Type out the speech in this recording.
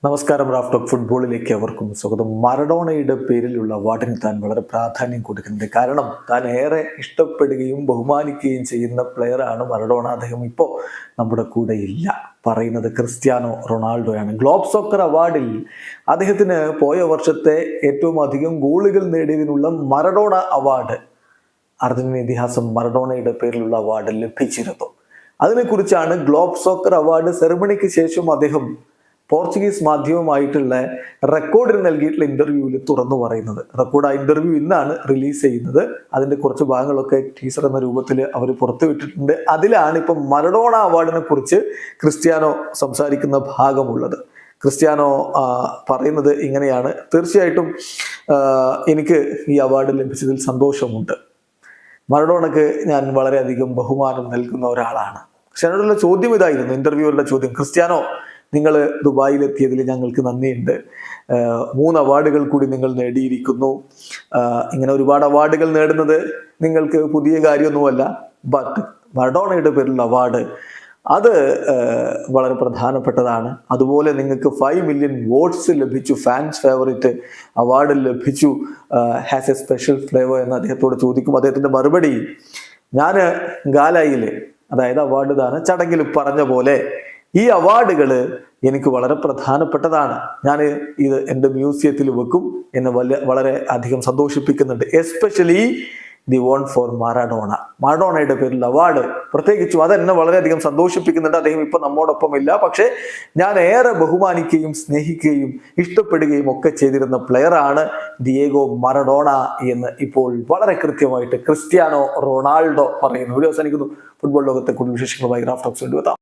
നമസ്കാരം. റാഫ്റ്റോക്ക് ഫുട്ബോളിലേക്ക് അവർക്കും സ്വാഗതം. മറഡോണയുടെ പേരിലുള്ള അവാർഡിന് താൻ വളരെ പ്രാധാന്യം കൊടുക്കുന്നുണ്ട്. കാരണം താൻ ഏറെ ഇഷ്ടപ്പെടുകയും ബഹുമാനിക്കുകയും ചെയ്യുന്ന പ്ലെയറാണ് മറഡോണ. അദ്ദേഹം ഇപ്പോൾ നമ്മുടെ കൂടെ ഇല്ല. പറയുന്നത് ക്രിസ്ത്യാനോ റൊണാൾഡോയാണ്. ഗ്ലോബ് സോക്കർ അവാർഡിൽ അദ്ദേഹത്തിന് പോയ വർഷത്തെ ഏറ്റവും അധികം ഗോളുകൾ നേടിയതിനുള്ള മറഡോണ അവാർഡ്, അർജന്റീന ഇതിഹാസം മറഡോണയുടെ പേരിലുള്ള അവാർഡ് ലഭിച്ചിരുന്നു. അതിനെക്കുറിച്ചാണ് ഗ്ലോബ് സോക്കർ അവാർഡ് സെറമണിക്ക് ശേഷം അദ്ദേഹം പോർച്ചുഗീസ് മാധ്യമമായിട്ടുള്ള റെക്കോർഡിന് നൽകിയിട്ടുള്ള ഇന്റർവ്യൂവിൽ തുറന്നു പറയുന്നത്. റെക്കോർഡ് ആ ഇന്റർവ്യൂ ഇന്നാണ് റിലീസ് ചെയ്യുന്നത്. അതിന്റെ കുറച്ച് ഭാഗങ്ങളൊക്കെ ടീസർ എന്ന രൂപത്തിൽ അവർ പുറത്തുവിട്ടിട്ടുണ്ട്. അതിലാണ് ഇപ്പം മറഡോണ അവാർഡിനെ കുറിച്ച് ക്രിസ്ത്യാനോ സംസാരിക്കുന്ന ഭാഗമുള്ളത്. ക്രിസ്ത്യാനോ പറയുന്നത് ഇങ്ങനെയാണ്: തീർച്ചയായിട്ടും എനിക്ക് ഈ അവാർഡ് ലഭിച്ചതിൽ സന്തോഷമുണ്ട്. മറഡോണക്ക് ഞാൻ വളരെയധികം ബഹുമാനം നൽകുന്ന ഒരാളാണ്. ക്രിസ്ത്യാനോടുള്ള ചോദ്യം ഇതായിരുന്നു, ഇന്റർവ്യൂവിലുള്ള ചോദ്യം: ക്രിസ്ത്യാനോ, നിങ്ങൾ ദുബായിലെത്തിയതിൽ ഞങ്ങൾക്ക് നന്ദിയുണ്ട്. 3 അവാർഡുകൾ കൂടി നിങ്ങൾ നേടിയിരിക്കുന്നു. ഇങ്ങനെ ഒരുപാട് അവാർഡുകൾ നേടുന്നത് നിങ്ങൾക്ക് പുതിയ കാര്യമൊന്നുമല്ല. ബട്ട് മറഡോണയുടെ പേരിലുള്ള അവാർഡ് അത് വളരെ പ്രധാനപ്പെട്ടതാണ്. അതുപോലെ നിങ്ങൾക്ക് 5 മില്യൺ വോട്ട്സ് ലഭിച്ചു, ഫാൻസ് ഫേവറേറ്റ് അവാർഡ് ലഭിച്ചു, ഹാസ് എ സ്പെഷ്യൽ ഫ്ലേവർ എന്ന് അദ്ദേഹത്തോട് ചോദിക്കും. അദ്ദേഹത്തിന്റെ മറുപടി: ഞാൻ ഗാലയിൽ, അതായത് അവാർഡ് ദാന ചടങ്ങിൽ പറഞ്ഞ പോലെ ഈ അവാർഡുകൾ എനിക്ക് വളരെ പ്രധാനപ്പെട്ടതാണ്. ഞാൻ ഇത് എൻ്റെ മ്യൂസിയത്തിൽ വെക്കും. എന്നെ വളരെ അധികം സന്തോഷിപ്പിക്കുന്നുണ്ട്. Especially the one for Maradona. മറഡോണയുടെ പേരിൽ അവാർഡ് പ്രത്യേകിച്ചും അതെന്നെ വളരെയധികം സന്തോഷിപ്പിക്കുന്നുണ്ട്. അദ്ദേഹം ഇപ്പൊ നമ്മോടൊപ്പം ഇല്ല. പക്ഷെ ഞാൻ ഏറെ ബഹുമാനിക്കുകയും സ്നേഹിക്കുകയും ഇഷ്ടപ്പെടുകയും ഒക്കെ ചെയ്തിരുന്ന പ്ലെയറാണ് ഡിയേഗോ മറഡോണ എന്ന് ഇപ്പോൾ വളരെ കൃത്യമായിട്ട് ക്രിസ്ത്യാനോ റൊണാൾഡോ പറയുന്നു. വീഡിയോ അവസാനിക്കുന്നു. ഫുട്ബോൾ ലോകത്തെ കൂടുതൽ വിശേഷങ്ങളുമായി റാഫ്റ്റോക്സ് കൊണ്ടുവെത്താം.